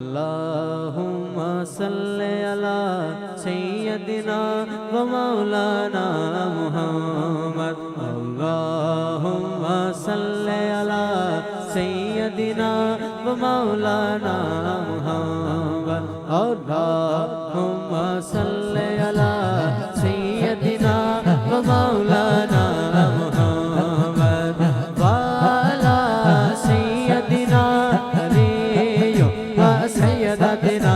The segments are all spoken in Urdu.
اللہم صلی علی سیدنا و مولانا محمد اللہم صلی علی سیدنا و مولانا محمد اللہم صلی علی سیدنا و مولانا محمد وعلی سیدنا سیدتنا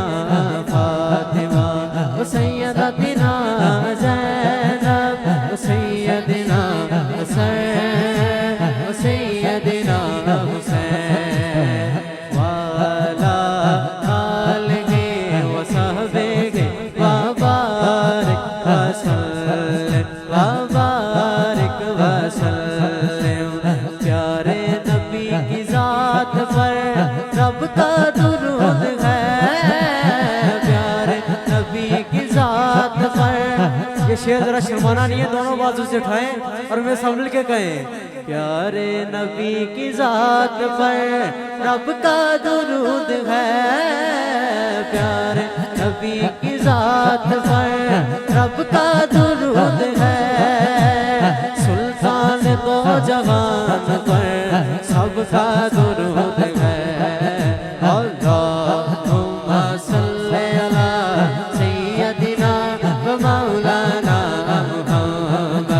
فاطمہ و سیدتنا زینب و سیدنا حسین و سیدنا حسین وعلی آلہ و صحبہ وبارک وسلم وبارک وسلم پیارے نبی کی ذات پر رب کا درود ہے پیارے نبی کی ذات پر یہ شعر ذرا شرمانا نہیں ہے دونوں بازو سے اٹھائیں اور میں سب مل کے کہیں پیارے نبی کی ذات پر رب کا درود ہے پیارے نبی کی ذات پر رب کا درود ہے سلطان دو جہان پر سب کا درود ہے اللہم صلی علی سیدنا و مولانا محمد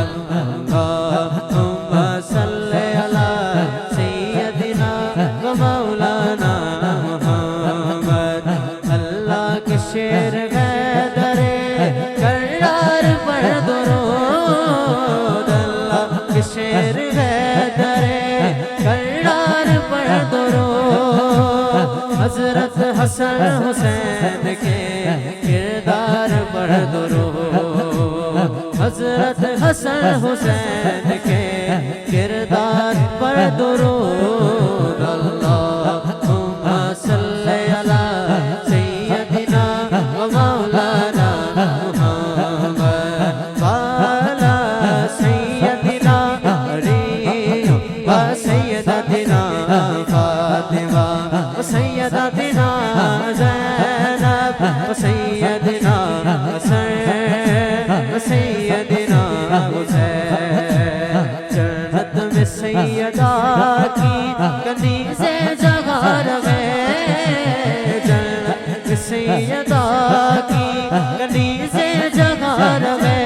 اللہم صلی علی سیدنا و مولانا محمد اللہ کے شیر حیدر کرار پر درود اللہ کے شیر حیدر کرار پر درود حضرت حسن حسین کے کردار پر درود حضرت حسن حسین کے کردار پر درود اللہم صلی علی سیدنا و مولانا محمد وعلی سیدنا علی و سیدتنا فاطمہ و سیدتنا زینب و سیدنا حسین و سیدنا حسین جنت میں سیدہ کی کنیزیں جگہ رہے جنت میں سیدہ کی کنیزیں جگہ رہے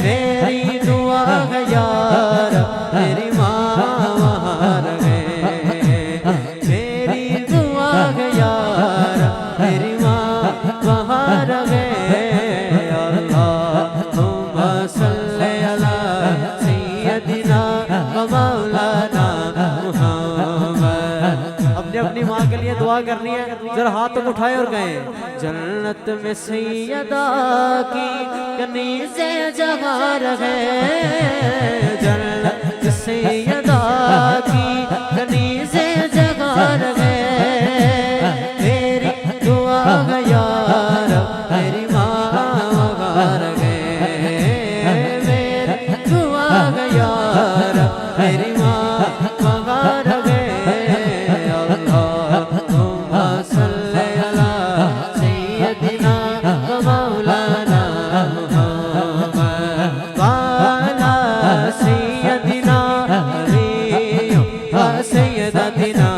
میری دعا ہے یار میری ماں وہاں رہے میری دعا ہے یار میری ماں وہاں رہے اللہم صلی علی سیدنا و مولانا محمد اپنی اپنی ماں کے لیے دعا کرنی ہے ذرا ہاتھ تم اٹھائے اور کہیں جنت میں سیدہ کی کنیزیں جگہ رہے جنت میں سیدہ کی کنیزیں جگہ رہے میری دعا ہے یار میری ماں وہاں رہے میری دعا ہے یار میری ماں وہاں رہے اللہم صلی علی سیدنا و مولانا محمد وعلی سیدنا علی و سیدتنا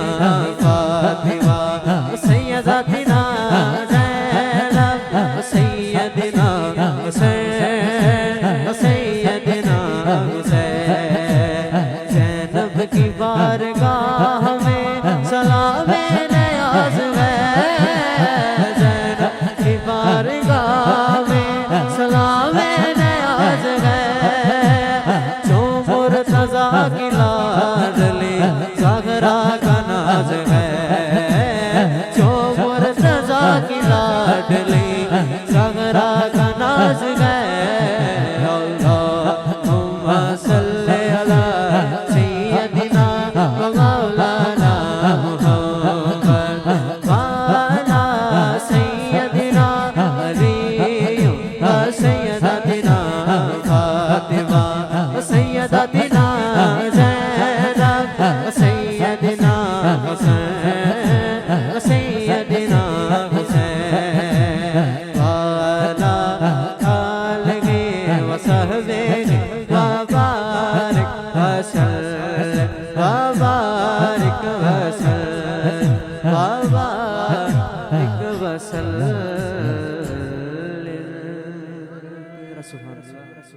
فاطمہ و سیدتنا زینب و سیدنا حسین و سیدنا حسین زینب کی بارگاہ میں سلام نیاز ہے زینب کی بارگاہ میں سلام نیاز ہے جو مرتضیٰ کی لاڈلی زہرا کا ناز ہے جو مرتضیٰ کی لاڈلی زہرا کا ناز ہے اللہم صلی علی سیدنا و مولانا محمد وعلی سیدنا سیدنا حسین وعلا آلہ وصحبہ وبارک وسلم وبارک وسلم وبارک وسلم. سبحان اللہ.